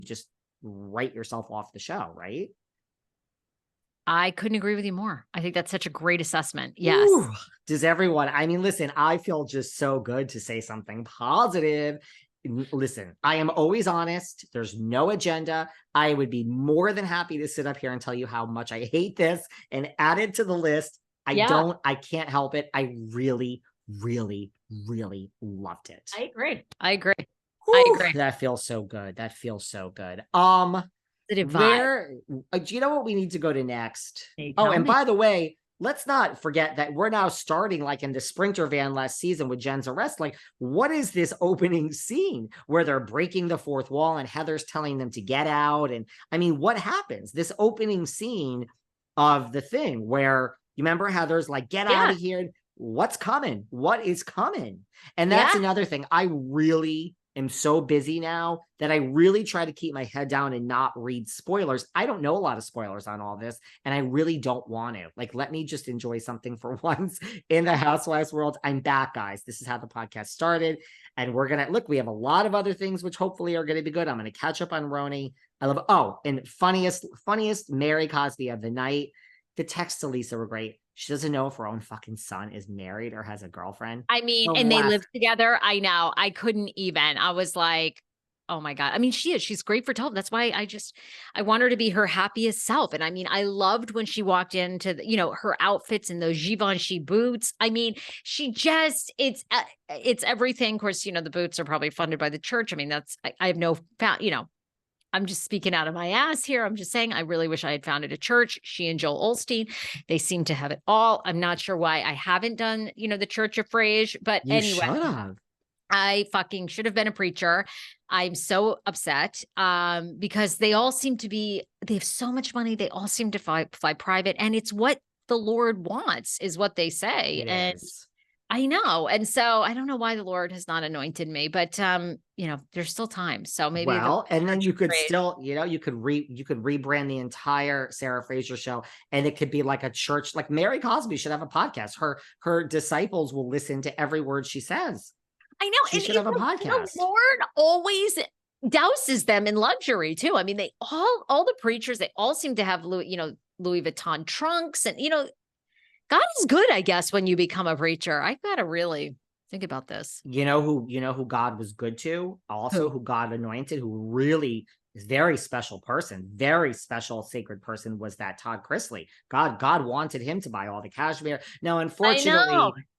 just write yourself off the show, right? I couldn't agree with you more. I think that's such a great assessment. Yes. Ooh, does everyone, I mean, listen, I feel just so good to say something positive. Listen, I am always honest. There's no agenda. I would be more than happy to sit up here and tell you how much I hate this and add it to the list. Yeah. I can't help it. I really, really, really loved it. I agree. I agree. I Whew, agree. that feels so good. That feels so good. Positive vibe. Where do you know what we need to go to next? Hey, Oh, tell and me. by the way, let's not forget that we're now starting like in the Sprinter van last season with Jen's arrest. Like, what is this opening scene where they're breaking the fourth wall and Heather's telling them to get out? And I mean, what happens? This opening scene of the thing where you remember Heather's like, get out Yeah. of here. What's coming? What is coming? And that's Yeah. another thing. I really am so busy now that I really try to keep my head down and not read spoilers. I don't know a lot of spoilers on all this, and I really don't want to. Like, let me just enjoy something for once in the Housewives world. I'm back, guys. This is how the podcast started. And we're going to look, we have a lot of other things which hopefully are going to be good. I'm going to catch up on RHONJ. I love, oh, and funniest Mary Cosby of the night. The texts to Lisa were great. She doesn't know if her own fucking son is married or has a girlfriend. I mean, The and they laugh. live together. I know. I couldn't even. I was like, oh my God. I mean, she is. She's great for television. That's why I want her to be her happiest self. And I mean, I loved when she walked into, her outfits and those Givenchy boots. I mean, it's everything. Of course, the boots are probably funded by the church. I mean, I have no, I'm just speaking out of my ass here. I'm just saying, I really wish I had founded a church. She and Joel Osteen, they seem to have it all. I'm not sure why I haven't done, the Church of Frage, but You anyway, should have. I fucking should have been a preacher. I'm so upset because they all seem to be, they have so much money. They all seem to fly private, and it's what the Lord wants is what they say. It And is. I know. And so I don't know why the Lord has not anointed me, but there's still time. So maybe the Well, and then Church you of could Frage. still, you could rebrand the entire Sarah Fraser show, and it could be like a church. Like Mary Cosby should have a podcast. Her disciples will listen to every word she says. I know. She And should have a the podcast. Lord always douses them in luxury too. I mean, all the preachers, they all seem to have Louis Vuitton trunks, and God is good, I guess, when you become a preacher. I've got to really think about this. You know who God was good to, also Who? who God anointed, who really is very special person, very special sacred person, was that Todd Chrisley. God wanted him to buy all the cashmere. Now, I know. unfortunately,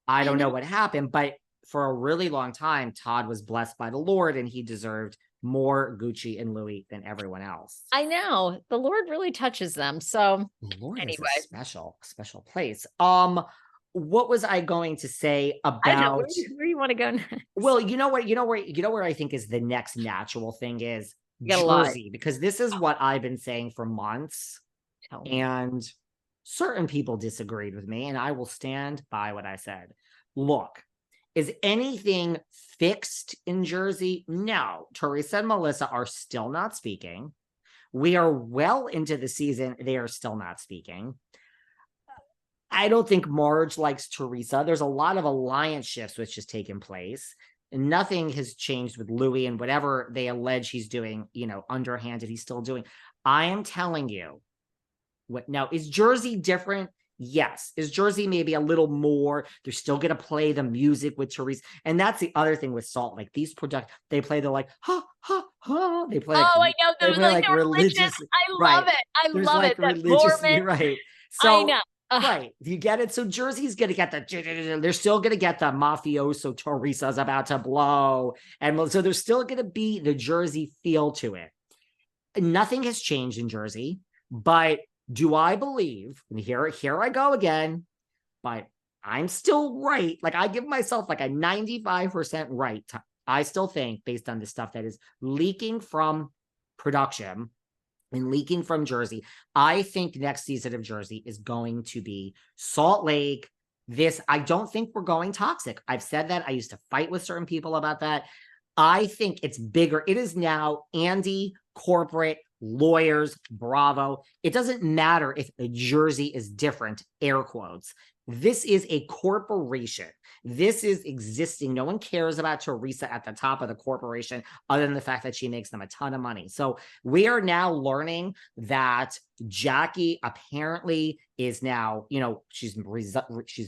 I I don't know know. what happened, but for a really long time, Todd was blessed by the Lord and he deserved more Gucci and Louis than everyone else. I know. The Lord really touches them. So The Lord is a anyway, special place. What was I going to say I know about? where you want to go next. Well, you know where I think is the next natural thing is You got a lot. Jersey, because this is what I've been saying for months, Tell me. and certain people disagreed with me, and I will stand by what I said. Look, is anything fixed in Jersey? No. Teresa and Melissa are still not speaking. We are well into the season. They are still not speaking. I don't think Marge likes Teresa. There's a lot of alliance shifts which has taken place. And nothing has changed with Louis, and whatever they allege he's doing, underhanded, he's still doing. I am telling you, what now is Jersey different? Yes. Is Jersey maybe a little more? They're still going to play the music with Teresa. And that's the other thing with Salt. Like these they play the like, ha, ha, ha. They play Oh, I know. they They're play like like they're religious. religious, I love right? it. I There's love like it. That religiously, Mormon. right? I So, know. Ugh. right. Do you get it? So Jersey's going to get they're still going to get the mafioso Teresa's about to blow. And so there's still going to be the Jersey feel to it. Nothing has changed in Jersey, but do I believe, and here I go again, but I'm still right. Like I give myself like a 95% right. I still think based on the stuff that is leaking from production and leaking from Jersey, I think next season of Jersey is going to be Salt Lake. I don't think we're going toxic. I've said that. I used to fight with certain people about that. I think it's bigger. It is now Andy, corporate, lawyers, Bravo. It doesn't matter if the Jersey is different, air quotes. This is a corporation. This is existing. No one cares about Teresa at the top of the corporation other than the fact that she makes them a ton of money. So we are now learning that Jackie apparently is now, she's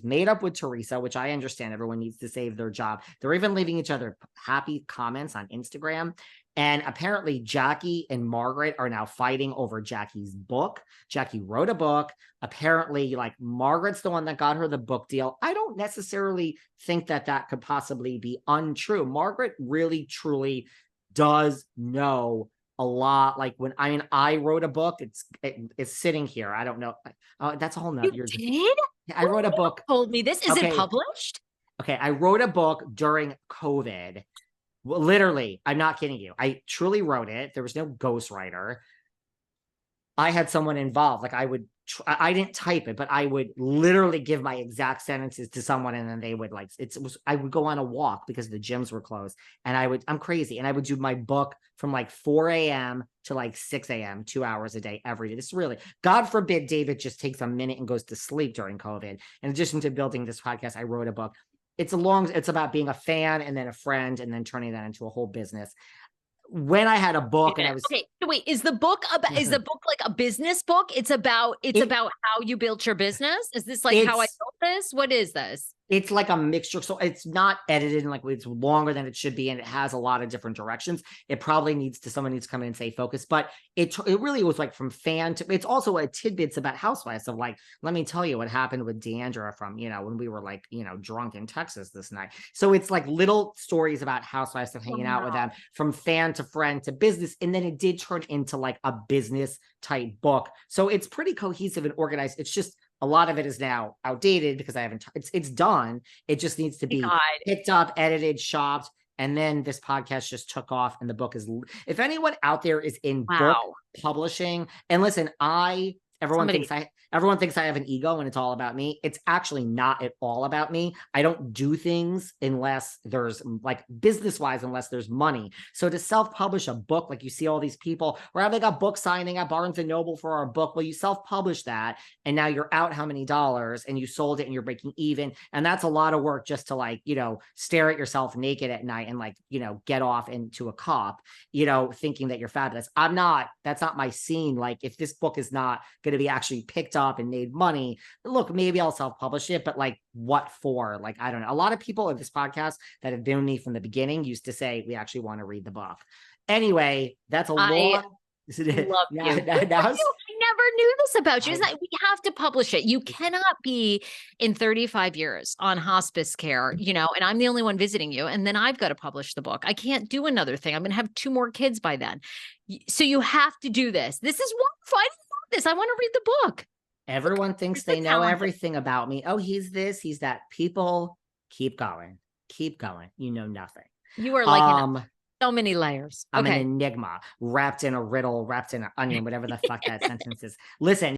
made up with Teresa, which I understand. Everyone needs to save their job. They're even leaving each other happy comments on Instagram. And apparently Jackie and Margaret are now fighting over Jackie's book. Jackie wrote a book. Apparently, like, Margaret's the one that got her the book deal. I don't necessarily think that could possibly be untrue. Margaret really, truly does know a lot. Like, I wrote a book. It's sitting here. I don't know. That's a whole nother. You did? I wrote a book. Told me this. Is it published? Okay, I wrote a book during COVID. Well, literally, I'm not kidding you. I truly wrote it. There was no ghostwriter. I had someone involved. Like, I didn't type it, but I would literally give my exact sentences to someone, and then they would I would go on a walk because the gyms were closed, and I'm crazy. And I would do my book from like 4 a.m. to like 6 a.m., 2 hours a day, every day. This really, God forbid David just takes a minute and goes to sleep during COVID. In addition to building this podcast, I wrote a book. It's about being a fan and then a friend and then turning that into a whole business. When I had a book and I was okay. Wait, is the book like a business book? It's about how you built your business. Is this like how I built this? What is this? It's like a mixture. So it's not edited and like it's longer than it should be. And it has a lot of different directions. It probably someone needs to come in and say focus, but it really was like from fan to, it's also a tidbits about Housewives of like, let me tell you what happened with Deandra from, when we were like, drunk in Texas this night. So it's like little stories about Housewives of hanging out with them from fan to friend to business. And then it did turn into like a business type book. So it's pretty cohesive and organized. It's just, a lot of it is now outdated because I haven't, it's done. It just needs to be picked up, edited, shopped. And then this podcast just took off and the book is, if anyone out there is in book publishing, and listen, everyone thinks I have an ego and it's all about me. It's actually not at all about me. I don't do things unless there's like business-wise, unless there's money. So to self-publish a book, like you see all these people, we're having a book signing at Barnes and Noble for our book. Well, you self-publish that and now you're out how many dollars and you sold it and you're breaking even. And that's a lot of work just to like, stare at yourself naked at night and like, get off into a cop, thinking that you're fabulous. That's not my scene. Like if this book is not going to be actually picked up and made money, look, maybe I'll self-publish it, but like what for? Like, I don't know. A lot of people in this podcast that have been with me from the beginning used to say, we actually want to read the book. Anyway, that's a long. Love you. I never knew this about you. It's like we have to publish it. You cannot be in 35 years on hospice care, and I'm the only one visiting you. And then I've got to publish the book. I can't do another thing. I'm going to have 2 more kids by then. So you have to do this. This is wonderful. I didn't know this. I want to read the book. Everyone thinks they know everything about me. Oh, he's this, he's that. People, keep going. Keep going. You know nothing. You are like so many layers. I'm an enigma wrapped in a riddle, wrapped in an onion, whatever the fuck that sentence is. Listen.